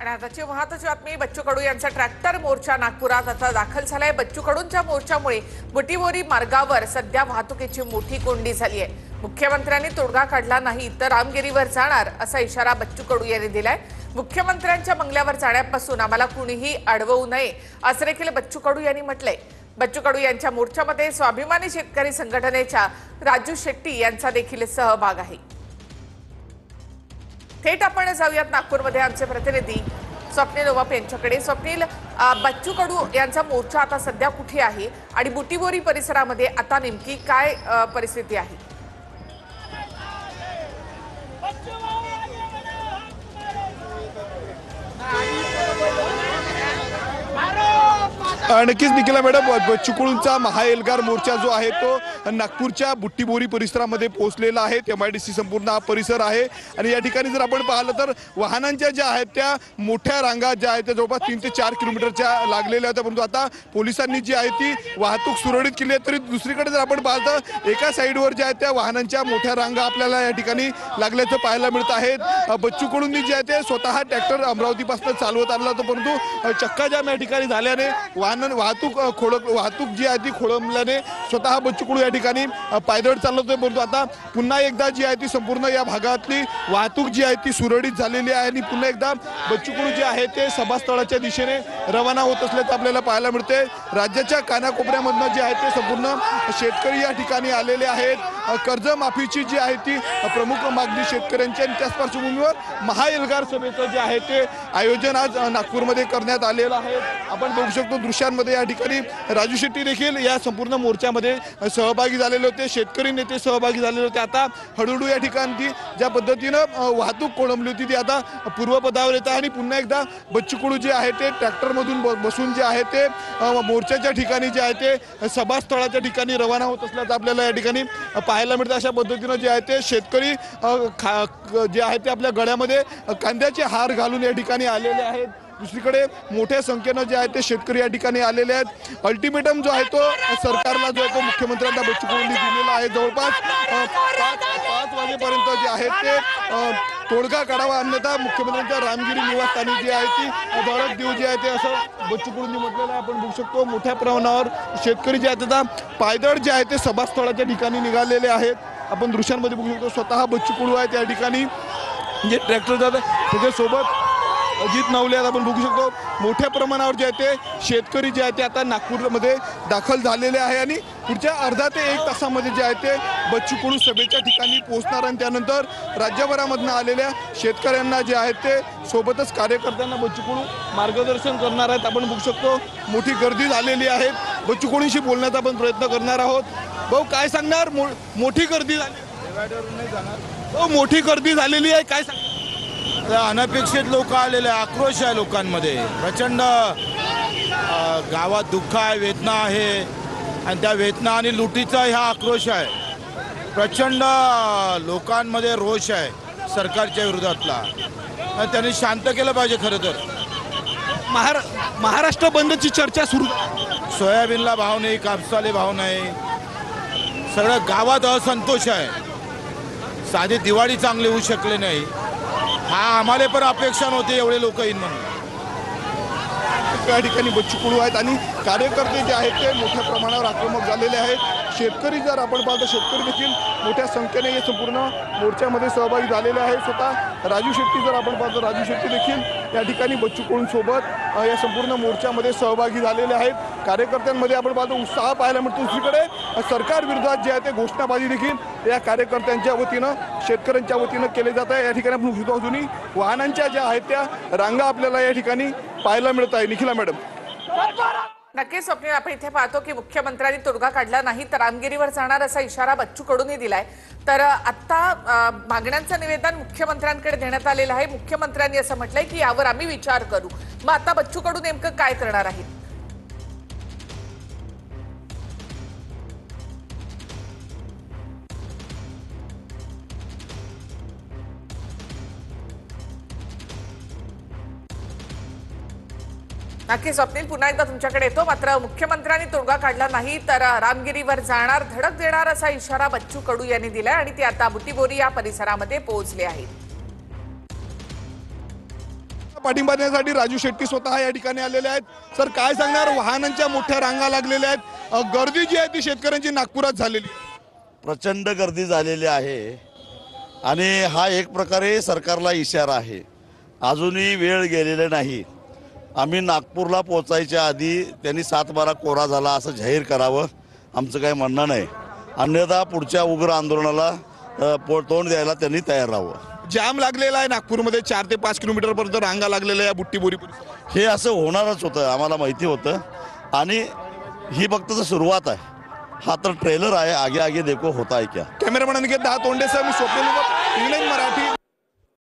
आणि आताची महत्त्वाची बातमी, बच्चू कडू यांचा ट्रॅक्टर मोर्चा नागपुरात आता दाखल झालाय। बच्चू कडूंच्या मोर्चामुळे बुटीबोरी मार्गावर सध्या वाहतुकीची मोठी कोंडी झाली आहे। मुख्यमंत्र्यांनी तोडगा काढला नाही तर रामगिरीवर जाणार असा इशारा बच्चू कडू यांनी दिलाय। मुख्यमंत्र्यांच्या बंगल्यावर जाण्यापासून आम्हाला कुणीही अडवू नये असं देखील बच्चू कडू यांनी म्हटलंय। बच्चू कडू यांच्या मोर्चामध्ये स्वाभिमानी शेतकरी संघटनेच्या राजू शेट्टी यांचा देखील सहभाग आहे। थेट आपण जाऊयात नागपूरमध्ये आमचे प्रतिनिधी स्वप्नील ओवाप यांच्याकडे। स्वप्नील, बच्चू कडू यांचा मोर्चा आता सध्या कुठे आहे आणि बुटीबोरी परिसरामध्ये आता नेमकी काय परिस्थिती आहे? नक्कीच निखिला मॅडम, बच्चू कडूंचा महाएल्गार मोर्चा जो आहे तो नागपूरच्या बुट्टीबोरी परिसरामध्ये पोहोचलेला आहे। MIDC संपूर्ण हा परिसर आहे आणि या ठिकाणी जर आपण पाहिलं तर वाहनांच्या ज्या आहेत त्या मोठ्या रांगा ज्या आहेत त्या जवळपास 3 ते 4 किलोमीटरच्या लागलेल्या होत्या, परंतु आता पोलिसांनी जी आहे ती वाहतूक सुरळीत केली आहे। तरी दुसरीकडे जर आपण पाहिलं तर एका साईडवर ज्या आहेत त्या वाहनांच्या मोठ्या रांगा आपल्याला या ठिकाणी लागल्याचं पाहायला मिळत आहेत। बच्चू कडूंनी जे आहे ते स्वतः ट्रॅक्टर अमरावतीपासून चालवत आणला होता, परंतु चक्काजाम या ठिकाणी झाल्याने वाहतूक जी आहे ती खोळंबल्याने स्वतः बच्चू कडू या ठिकाणी पायदळ चालवतोय। परंतु आता पुन्हा एकदा जी आहे ती संपूर्ण या भागातली वाहतूक जी आहे ती सुरळीत झालेली आहे आणि पुन्हा एकदा बच्चू कडू जे आहे ते सभास्थळाच्या दिशेने रवाना होत असल्याचं आपल्याला पाहायला मिळते। राज्याच्या कानाकोपऱ्यामधनं जे आहे ते संपूर्ण शेतकरी या ठिकाणी आलेले आहेत। कर्जमाफीची जी आहे ती प्रमुख मागणी शेतकऱ्यांची आणि त्याच पार्श्वभूमीवर महाएल्गार सभेचं जे आहे ते आयोजन आज नागपूरमध्ये करण्यात आलेलं आहे। आपण बघू शकतो दृश्यांमध्ये या ठिकाणी राजू शेट्टी देखील या संपूर्ण मोर्चामध्ये सहभागी झालेले होते, शेतकरी नेते सहभागी झालेले होते। आता हळूहळू या ठिकाणी ज्या पद्धतीनं वाहतूक कोळंबली होती ती आता पूर्वपदावर येत आहे आणि पुन्हा एकदा बच्चू कडू जे आहे ते ट्रॅक्टरमधून बसून जे आहे ते मोर्चाच्या ठिकाणी जे आहे ते सभास्थळाच्या ठिकाणी रवाना होत असल्याचं आपल्याला या ठिकाणी पाहायला मिळतं। अशा पद्धतीनं जे आहे ते शेतकरी जे आहे ते आपल्या गळ्यामध्ये कांद्याचे हार घालून या ठिकाणी आलेले आहेत। दुसरीकडे मोठ्या संख्येनं जे आहे ते शेतकरी या ठिकाणी आलेले आहेत। अल्टिमेटम जो आहे तो सरकारला जो आहे तो मुख्यमंत्र्यांना बच्चू कडूंनी दिलेला आहे। जवळपास 5 वाजेपर्यंत जे आहे ते तोडगा काढावा, अन्यथा मुख्यमंत्र्यांच्या रामगिरी निवासस्थानी जी आहे ती धडक देऊ जी आहे ते असं बच्चू कडूंनी म्हटलेलं आहे। आपण बघू शकतो मोठ्या प्रमाणावर शेतकरी जे आहेत आता पायदळ जे आहे ते सभास्थळाच्या ठिकाणी निघालेले आहेत। आपण दृश्यांमध्ये बघू शकतो स्वतः बच्चू कडू आहे त्या ठिकाणी जे ट्रॅक्टर जातात त्याच्यासोबत अजित नवले आपण बघू शकतो मोठ्या प्रमाणावर जे आहे ते शेतकरी जे आहे ते आता नागपूरमध्ये दाखल झालेले आहे आणि पुढच्या अर्धा ते 1 तासामध्ये जे आहे ते बच्चू कडू सभेच्या ठिकाणी पोहोचणार आणि त्यानंतर राज्यभरामधनं आलेल्या शेतकऱ्यांना जे आहेत ते सोबतच कार्यकर्त्यांना बच्चू कडू मार्गदर्शन करणार आहेत। आपण बघू शकतो मोठी गर्दी झालेली आहे। बच्चू कडूंशी बोलण्याचा आपण प्रयत्न करणार आहोत। भाऊ काय सांगणार, मोठी गर्दी झाली, मोठी गर्दी झालेली आहे, काय सांगणार? अनपेक्षित लोक आलेले, आक्रोश आहे लोकांमध्ये प्रचंड। गावात दुःख आहे, वेदना आहे आणि त्या वेदना आणि लुटीचा हा आक्रोश आहे। प्रचंड लोकांमध्ये रोष आहे सरकारच्या विरोधातला आणि त्यांनी शांत केलं पाहिजे। खरं तर महाराष्ट्र बंदची चर्चा सुरू, सोयाबीनला भाव नाही, कापसाला भाव नाही, सगळं गावात असंतोष आहे। साधी दिवाळी चांगली होऊ शकले नाही, हा आम्हाला पण अपेक्षा नव्हती एवढे लोक येईन म्हणून। त्या ठिकाणी बच्चू कडू आहेत आणि कार्यकर्ते जे आहेत ते मोठ्या प्रमाणावर आक्रमक झालेले आहेत। शेतकरी जर आपण पाहतो शेतकरी देखील मोठ्या संख्येने या संपूर्ण मोर्चामध्ये सहभागी झालेले आहेत। स्वतः राजू शेट्टी जर आपण पाहतो राजू शेट्टी देखील या ठिकाणी बच्चू कडूंसोबत या संपूर्ण मोर्चामध्ये सहभागी झालेले आहेत। कार्यकर्त्यांमध्ये आपण पाहतो उत्साह पाहायला मिळतो। दुसरीकडे सरकार विरोधात जे आहे ते घोषणाबाजी देखील या कार्यकर्त्यांच्या वतीनं शेतकऱ्यांच्या वतीनं केले जात आहे। या ठिकाणी आपण अजूनही वाहनांच्या ज्या आहेत त्या रांगा आपल्याला या ठिकाणी पाहायला मिळत आहे। निखिला मॅडम, नक्कीच स्वप्नील, आपण इथे पाहतो की मुख्यमंत्र्यांनी तोडगा काढला नाही तर रामगिरीवर जाणार असा इशारा बच्चू कडूंनी दिलाय। तर आता मागण्यांचं निवेदन मुख्यमंत्र्यांकडे देण्यात आलेलं आहे। मुख्यमंत्र्यांनी असं म्हटलंय की यावर आम्ही विचार करू। मग आता बच्चू कडू नेमकं काय करणार आहेत? नक्की स्वप्नील, पुन्हा एकदा तुमच्याकडे येतो। मात्र मुख्यमंत्र्यांनी तोडगा काढला नाही तर रामगिरीवर जाणार, धडक देणार असा इशारा बच्चू कडू यांनी दिलाय आणि ते आता बुटीबोरी या परिसरामध्ये पोहोचले आहेत। पाठिंबा देण्यासाठी राजू शेट्टी स्वतः या ठिकाणी आलेले आहेत. सर, काय सांगणार? वाहनांच्या मोठ्या रांगा लागलेल्या आहेत, गर्दी जी आहे ती शेतकऱ्यांची नागपुरात झालेली आहे. प्रचंड गर्दी झालेली आहे आणि हा एक प्रकारे सरकारला इशारा आहे. अजूनही वेळ गेलेला नाही. आम्ही नागपूरला पोचायच्या आधी त्यांनी 7/12 कोरा झाला असं जाहीर करावं, आमचं काही म्हणणं नाही. अन्यथा पुढच्या उग्र आंदोलनाला तोंड द्यायला त्यांनी तयार राहावं. जाम लागलेला आहे नागपूरमध्ये, 4 ते 5 किलोमीटरपर्यंत रांगा लागलेल्या या बुट्टीबोरी परिसरात. हे असं होणारच होतं, आम्हाला माहिती होतं आणि ही फक्त सुरुवात आहे. हा तर ट्रेलर आहे, आगे आगे देखो होता है क्या. कॅमेरामॅन अनिकेत दहा तोंडेसह मी स्वप्नील उमप, इंग्लंड मराठी.